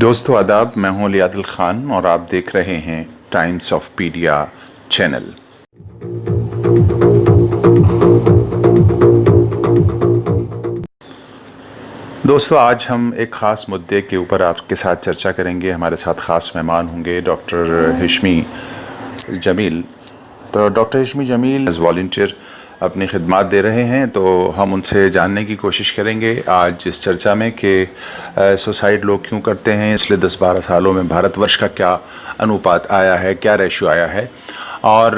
दोस्तों आदाब, मैं हूं अली आदिल खान और आप देख रहे हैं टाइम्स ऑफ पीडिया चैनल। दोस्तों आज हम एक ख़ास मुद्दे के ऊपर आपके साथ चर्चा करेंगे। हमारे साथ ख़ास मेहमान होंगे डॉक्टर हिशमी जमील। तो डॉक्टर हिशमी जमील एज वॉलंटियर अपनी खिदमात दे रहे हैं, तो हम उनसे जानने की कोशिश करेंगे आज इस चर्चा में कि सुसाइड लोग क्यों करते हैं, पिछले 10-12 सालों में भारतवर्ष का क्या अनुपात आया है, क्या रेशियो आया है और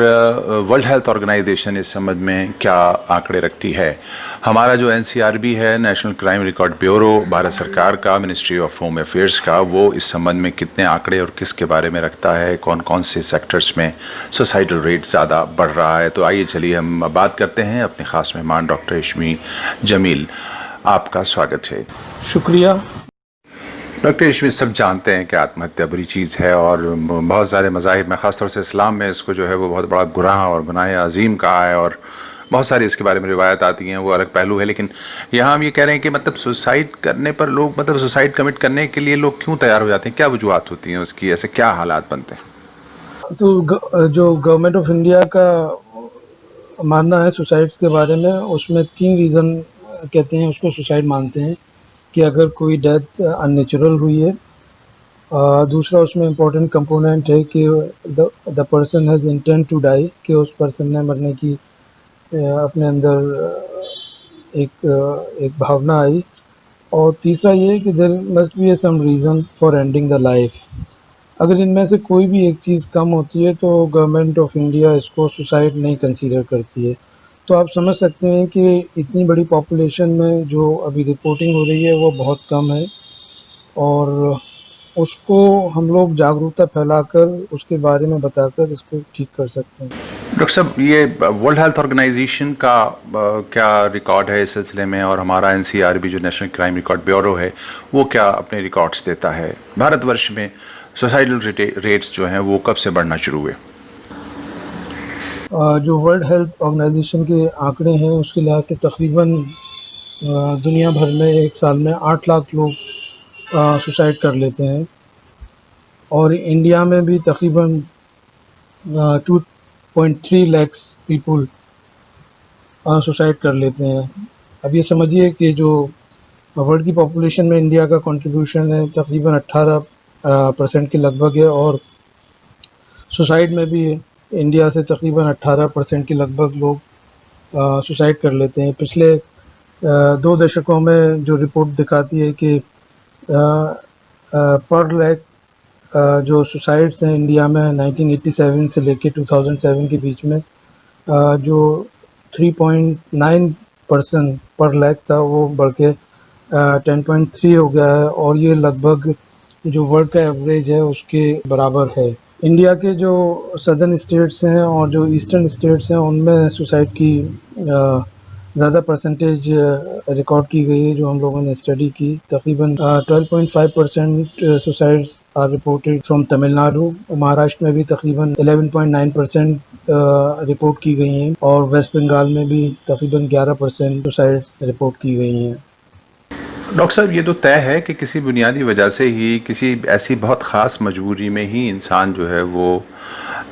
वर्ल्ड हेल्थ ऑर्गेनाइजेशन इस संबंध में क्या आंकड़े रखती है। हमारा जो NCRB है, national crime record bureau, Bharat सरकार का मिनिस्ट्री ऑफ होम अफेयर्स का, वो इस संबंध में कितने आंकड़े और किसके बारे में रखता है, कौन कौन से सेक्टर्स में सुसाइडल रेट ज़्यादा बढ़ रहा है। तो आइए चलिए हम बात करते हैं अपने ख़ास मेहमान डॉक्टर हिशमी जमील। आपका स्वागत है। शुक्रिया। डॉक्टर हिशमी, सब जानते हैं कि आत्महत्या बुरी चीज़ है और बहुत सारे मज़ाहिब में, ख़ासतौर से इस्लाम में इसको जो है वो बहुत बड़ा गुनाह और गुनाह अजीम कहा है और बहुत सारी इसके बारे में रिवायत आती हैं, वो अलग पहलू है। लेकिन यहाँ हम ये कह रहे हैं कि मतलब सुसाइड करने पर लोग, मतलब सुसाइड कमिट करने के लिए लोग क्यों तैयार हो जाते हैं, क्या वजूहत होती हैं उसकी, ऐसे क्या हालात बनते हैं? तो जो गवर्नमेंट ऑफ इंडिया का मानना है सुसाइड्स के बारे में, उसमें 3 रीज़न कहते हैं उसको सुसाइड मानते हैं कि अगर कोई डेथ अननेचुरल हुई है। दूसरा उसमें इम्पोर्टेंट कंपोनेंट है कि the person has intent to die, कि उस पर्सन ने मरने की अपने अंदर एक भावना आई। और तीसरा ये है कि there must be some reason for ending the life. अगर इनमें से कोई भी एक चीज़ कम होती है तो गवर्नमेंट ऑफ इंडिया इसको सुसाइड नहीं कंसीडर करती है। तो आप समझ सकते हैं कि इतनी बड़ी पॉपुलेशन में जो अभी रिपोर्टिंग हो रही है वो बहुत कम है और उसको हम लोग जागरूकता फैलाकर, उसके बारे में बताकर इसको ठीक कर सकते हैं। डॉक्टर साहब, ये वर्ल्ड हेल्थ ऑर्गेनाइजेशन का क्या रिकॉर्ड है इस सिलसिले में, और हमारा NCRB जो नेशनल क्राइम रिकॉर्ड ब्यूरो है वो क्या अपने रिकॉर्ड्स देता है? भारतवर्ष में सुसाइडल रेट्स जो हैं वो कब से बढ़ना शुरू हुए? जो वर्ल्ड हेल्थ ऑर्गेनाइजेशन के आंकड़े हैं उसके लिहाज से तकरीबन दुनिया भर में एक साल में 8 लाख लोग सुसाइड कर लेते हैं और इंडिया में भी तकरीबन 2.3 लाख पीपल सुसाइड कर लेते हैं। अब ये समझिए कि जो वर्ल्ड की पॉपुलेशन में इंडिया का कंट्रीब्यूशन है तकरीबन 18% के लगभग है और सुसाइड में भी इंडिया से तकरीबन 18% के लगभग लोग सुसाइड कर लेते हैं। पिछले 2 दशकों में जो रिपोर्ट दिखाती है कि पर लाख जो सुसाइड्स हैं इंडिया में 1987 से लेके 2007 के बीच में जो 3.9% पर लाख था वो बढ़ के 10.3 हो गया है और ये लगभग जो वर्ल्ड का एवरेज है उसके बराबर है। इंडिया के जो सदर्न स्टेट्स हैं और जो ईस्टर्न स्टेट्स हैं उनमें सुसाइड की ज़्यादा परसेंटेज रिकॉर्ड की गई है। जो हम लोगों ने स्टडी की, तकरीबन 12.5% suicides are reported from Tamil Nadu. Maharashtra में भी तकरीबन 11.9% रिपोर्ट की गई हैं और वेस्ट बंगाल में भी तकरीबन 11% सुसाइड्स रिपोर्ट की गई हैं। डॉक्टर साहब, ये तो तय है कि किसी बुनियादी वजह से ही, किसी ऐसी बहुत ख़ास मजबूरी में ही इंसान जो है वो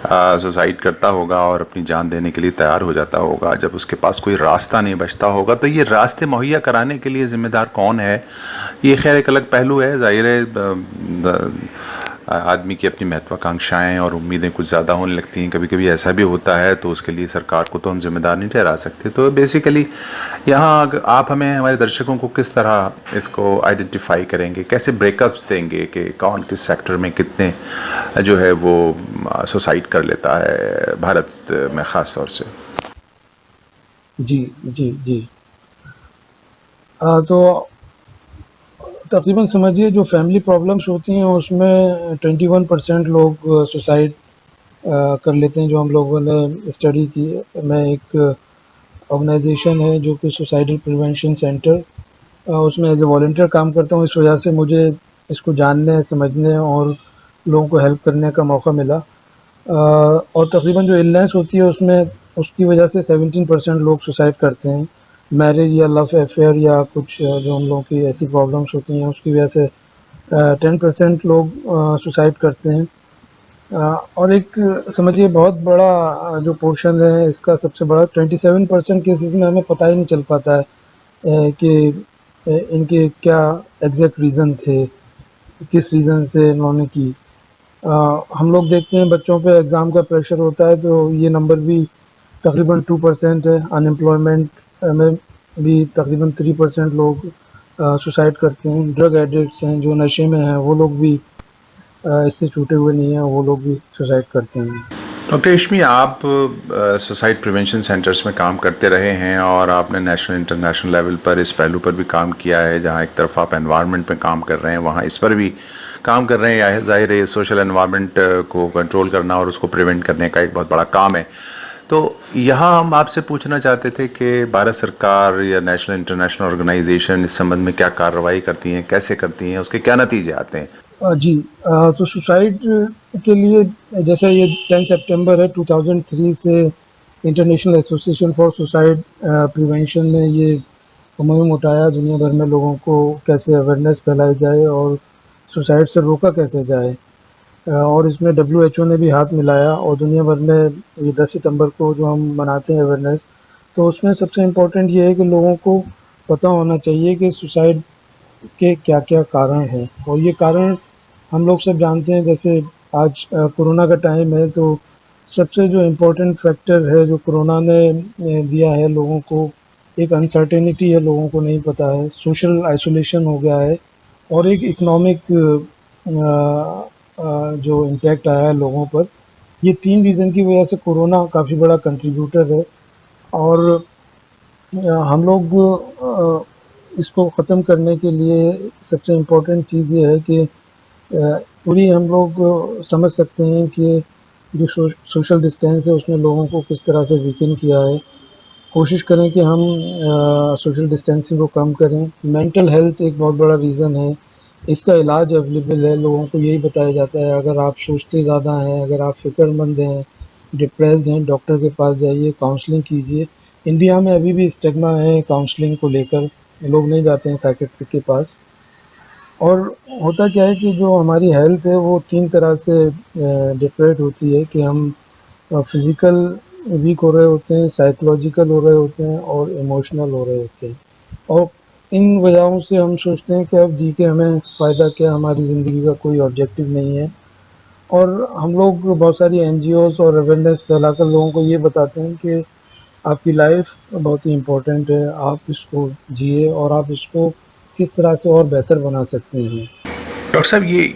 सुसाइड करता होगा और अपनी जान देने के लिए तैयार हो जाता होगा। जब उसके पास कोई रास्ता नहीं बचता होगा तो ये रास्ते मुहैया कराने के लिए ज़िम्मेदार कौन है? ये खैर एक अलग पहलू है। ज़ाहिर है आदमी की अपनी महत्वाकांक्षाएं और उम्मीदें कुछ ज़्यादा होने लगती हैं, कभी कभी ऐसा भी होता है, तो उसके लिए सरकार को तो हम जिम्मेदार नहीं ठहरा सकते। तो बेसिकली यहाँ आप हमें, हमारे दर्शकों को किस तरह इसको आइडेंटिफाई करेंगे, कैसे ब्रेकअप्स देंगे कि कौन किस सेक्टर में कितने जो है वो सुसाइड कर लेता है भारत में ख़ास तौर से? जी जी जी। तो तकरीबन समझिए जो फैमिली प्रॉब्लम्स होती हैं उसमें 21% लोग सुसाइड कर लेते हैं। जो हम लोगों ने स्टडी की है, मैं एक ऑर्गेनाइजेशन है जो कि सुसाइडल प्रिवेंशन सेंटर, उसमें एज ए वॉलंटियर काम करता हूँ। इस वजह से मुझे इसको जानने, समझने और लोगों को हेल्प करने का मौका मिला। और तकरीबन जो इलनेस होती है उसमें, उसकी वजह से 17% लोग सुसाइड करते हैं। मैरिज या लव अफेयर या कुछ जो हम लोगों की ऐसी प्रॉब्लम्स होती हैं उसकी वजह से 10% लोग सुसाइड करते हैं। और एक समझिए बहुत बड़ा जो पोर्शन है इसका सबसे बड़ा 27% केसेस में हमें पता ही नहीं चल पाता है कि इनके क्या एग्जैक्ट रीज़न थे, किस रीज़न से इन्होंने की। हम लोग देखते हैं बच्चों पे एग्ज़ाम का प्रेशर होता है तो ये नंबर भी तकरीबन 2% है। अनएम्प्लॉयमेंट में भी तकरीबन 3% लोग सुसाइड करते हैं। ड्रग एडिक्ट्स हैं जो नशे में हैं वो लोग भी इससे छूटे हुए नहीं हैं, वो लोग भी सुसाइड करते हैं। डॉक्टर रेशमी, आप सुसाइड प्रिवेंशन सेंटर्स में काम करते रहे हैं और आपने नेशनल इंटरनेशनल लेवल पर इस पहलू पर भी काम किया है, जहां एक तरफ आप एनवायरनमेंट में काम कर रहे हैं, वहां इस पर भी काम कर रहे हैं। जाहिर है सोशल एनवायरनमेंट को कंट्रोल करना और उसको प्रिवेंट करने का एक बहुत बड़ा काम है। तो यहाँ हम आपसे पूछना चाहते थे कि भारत सरकार या नेशनल इंटरनेशनल ऑर्गेनाइजेशन इस संबंध में क्या कार्रवाई करती हैं, कैसे करती हैं, उसके क्या नतीजे आते हैं? जी, तो सुसाइड के लिए जैसे ये 10 सितंबर है 2003 से international association for suicide prevention ने ये मुहिम उठाया दुनिया भर में लोगों को कैसे अवेयरनेस फैलाई जाए और सुसाइड से रोका कैसे जाए। और इसमें WHO ने भी हाथ मिलाया और दुनिया भर में ये 10 सितंबर को जो हम मनाते हैं अवेयरनेस, तो उसमें सबसे इम्पोर्टेंट ये है कि लोगों को पता होना चाहिए कि सुसाइड के क्या-क्या कारण हैं। और ये कारण हम लोग सब जानते हैं। जैसे आज कोरोना का टाइम है तो सबसे जो इम्पोर्टेंट फैक्टर है जो कोरोना ने दिया है लोगों को, एक अनसर्टेनिटी है, लोगों को नहीं पता है, सोशल आइसोलेशन हो गया है और एक इकोनॉमिक जो इम्पैक्ट आया है लोगों पर। ये 3 रीज़न की वजह से कोरोना काफ़ी बड़ा कंट्रीब्यूटर है। और हम लोग इसको ख़त्म करने के लिए सबसे इम्पोर्टेंट चीज़ ये है कि पूरी हम लोग समझ सकते हैं कि जो सोशल डिस्टेंस है उसने लोगों को किस तरह से वीकन किया है। कोशिश करें कि हम सोशल डिस्टेंसिंग को कम करें। मेंटल हेल्थ एक बहुत बड़ा रीज़न है, इसका इलाज अवेलेबल है, लोगों को यही बताया जाता है। अगर आप सोचते ज़्यादा हैं, अगर आप फ़िक्रमंद हैं, डिप्रेस्ड हैं, डॉक्टर के पास जाइए, काउंसलिंग कीजिए। इंडिया में अभी भी स्टिग्मा है काउंसलिंग को लेकर, लोग नहीं जाते हैं साइकियाट्रिस्ट के पास। और होता क्या है कि जो हमारी हेल्थ है वो 3 तरह से डिफरेंट होती है कि हम फिज़िकल वीक हो रहे होते हैं, साइकोलॉजिकल हो रहे होते हैं और इमोशनल हो रहे होते हैं। और इन वजहों से हम सोचते हैं कि अब जी के हमें फ़ायदा क्या, हमारी ज़िंदगी का कोई ऑब्जेक्टिव नहीं है। और हम लोग बहुत सारी एनजीओज़ और अवेयरनेस फैलाकर लोगों को ये बताते हैं कि आपकी लाइफ बहुत ही इम्पोर्टेंट है, आप इसको जिए और आप इसको किस तरह से और बेहतर बना सकते हैं। डॉक्टर साहब, ये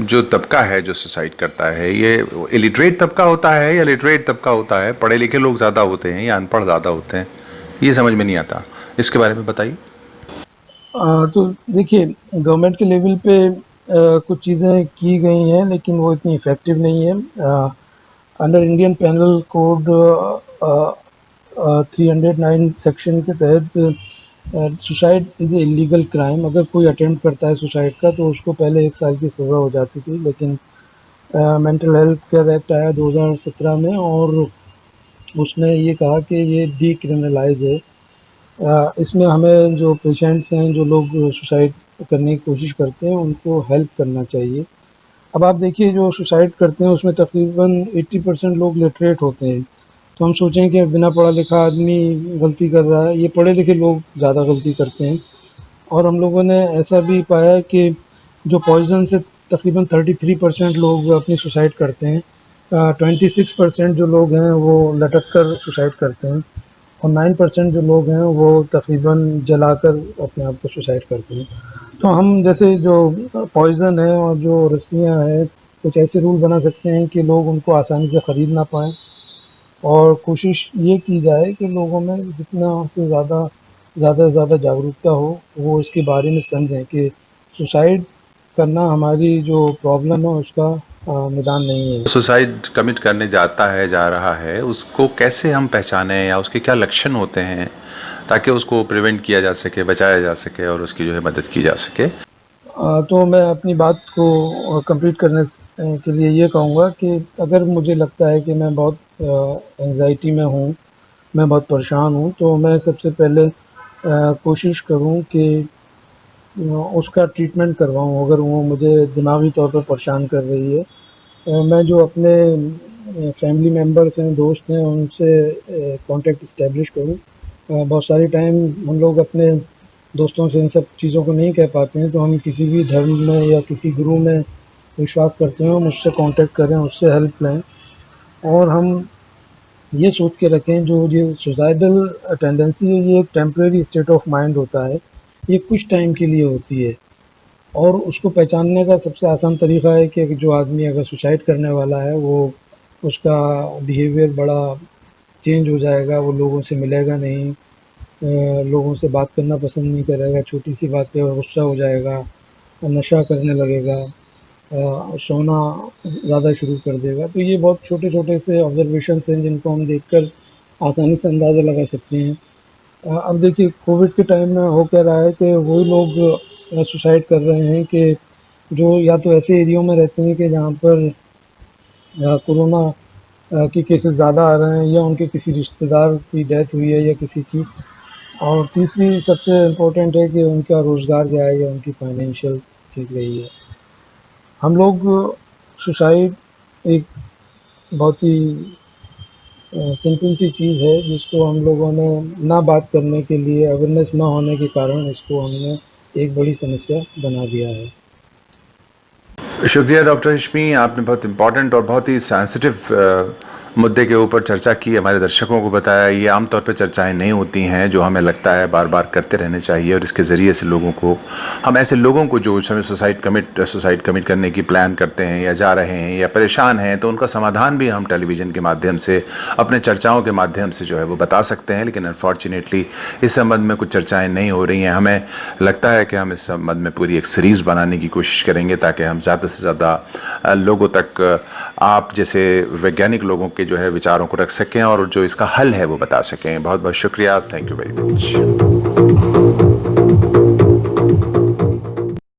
जो तबका है जो सुसाइड करता है, ये इलिटरेट तबका होता है या लिटरेट तबका होता है? पढ़े लिखे लोग ज़्यादा होते हैं या अनपढ़ ज़्यादा होते हैं? ये समझ में नहीं आता, इसके बारे में बताइए। तो देखिए, गवर्नमेंट के लेवल पे कुछ चीज़ें की गई हैं लेकिन वो इतनी इफ़ेक्टिव नहीं है। Under Indian penal code 309 section के तहत suicide is a illegal crime. अगर कोई अटेम्प्ट करता है सुसाइड का तो उसको पहले 1 साल की सज़ा हो जाती थी, लेकिन मेंटल हेल्थ केयर एक्ट आया 2017 में और उसने ये कहा कि ये डीक्रिमिनलाइज है। इसमें हमें जो पेशेंट्स हैं, जो लोग सुसाइड करने की कोशिश करते हैं, उनको हेल्प करना चाहिए। अब आप देखिए जो सुसाइड करते हैं उसमें तकरीबन 80% लोग लिटरेट होते हैं। तो हम सोचें कि बिना पढ़ा लिखा आदमी गलती कर रहा है, ये पढ़े लिखे लोग ज़्यादा गलती करते हैं। और हम लोगों ने ऐसा भी पाया कि जो पॉइज़न से तकरीबन 33% लोग अपनी सुसाइड करते हैं। 26% जो लोग हैं वो लटक कर सुसाइड करते हैं और 9% जो लोग हैं वो तकरीबन जलाकर अपने आप को सुसाइड करते हैं। तो हम जैसे जो पॉइज़न है और जो रस्सियाँ हैं, कुछ ऐसे रूल बना सकते हैं कि लोग उनको आसानी से ख़रीद ना पाएँ और कोशिश ये की जाए कि लोगों में जितना से ज़्यादा से ज़्यादा जागरूकता हो, वो इसके बारे में समझें कि सुसाइड करना हमारी जो प्रॉब्लम है उसका निदान नहीं है। सुसाइड कमिट करने जाता है, जा रहा है, उसको कैसे हम पहचानें या उसके क्या लक्षण होते हैं ताकि उसको प्रिवेंट किया जा सके, बचाया जा सके और उसकी जो है मदद की जा सके? तो मैं अपनी बात को कंप्लीट करने के लिए ये कहूँगा कि अगर मुझे लगता है कि मैं बहुत एंग्ज़ायटी में हूँ, मैं बहुत परेशान हूँ, तो मैं सबसे पहले कोशिश करूँ कि उसका ट्रीटमेंट करवाऊँ अगर वो मुझे दिमागी तौर पर परेशान कर रही है। मैं जो अपने फैमिली मेम्बर्स हैं, दोस्त हैं, उनसे कॉन्टैक्ट इस्टेब्लिश करूँ। बहुत सारी टाइम हम लोग अपने दोस्तों से इन सब चीज़ों को नहीं कह पाते हैं, तो हम किसी भी धर्म में या किसी गुरु में विश्वास करते हैं, हम उससे कॉन्टैक्ट करें, उससे हेल्प लें और हम ये सोच के रखें जो ये सुसाइडल टेंडेंसी है, ये एक टेम्परेरी स्टेट ऑफ माइंड होता है, ये कुछ टाइम के लिए होती है और उसको पहचानने का सबसे आसान तरीका है कि जो आदमी अगर सुसाइड करने वाला है वो उसका बिहेवियर बड़ा चेंज हो जाएगा, वो लोगों से मिलेगा नहीं, लोगों से बात करना पसंद नहीं करेगा, छोटी सी बात पे गुस्सा हो जाएगा, नशा करने लगेगा, सोना ज़्यादा शुरू कर देगा। तो ये बहुत छोटे-छोटे से ऑब्ज़र्वेशंस हैं जिनको हम देखकर आसानी से अंदाज़ा लगा सकते हैं। अब देखिए कोविड के टाइम में हो क्या रहा है कि वही लोग सुसाइड कर रहे हैं कि जो या तो ऐसे एरियो में रहते हैं कि जहाँ पर कोरोना के केसेस ज़्यादा आ रहे हैं या उनके किसी रिश्तेदार की डेथ हुई है या किसी की। और तीसरी सबसे इम्पोर्टेंट है कि उनका रोज़गार गया है या उनकी फाइनेंशियल चीज़ गई है। हम लोग सुसाइड एक बहुत ही सिंपल सी चीज़ है जिसको हम लोगों ने ना बात करने के लिए अवेयरनेस ना होने के कारण इसको हमने एक बड़ी समस्या बना दिया है। शुक्रिया डॉक्टर हिशमी, आपने बहुत इम्पॉर्टेंट और बहुत ही सेंसिटिव मुद्दे के ऊपर चर्चा की, हमारे दर्शकों को बताया ये आमतौर पर चर्चाएं नहीं होती हैं जो हमें लगता है बार बार करते रहने चाहिए और इसके ज़रिए से लोगों को, हम ऐसे लोगों को जो समय सुसाइड कमिट करने की प्लान करते हैं या जा रहे हैं या परेशान हैं, तो उनका समाधान भी हम टेलीविज़न के माध्यम से अपने चर्चाओं के माध्यम से जो है वो बता सकते हैं। लेकिन अनफॉर्चुनेटली इस संबंध में कुछ चर्चाएँ नहीं हो रही हैं। हमें लगता है कि हम इस संबंध में पूरी एक सीरीज़ बनाने की कोशिश करेंगे ताकि हम ज़्यादा से ज़्यादा लोगों तक आप जैसे वैज्ञानिक लोगों के जो है विचारों को रख सकें और जो इसका हल है वो बता सकें। बहुत बहुत शुक्रिया, थैंक यू वेरी मच।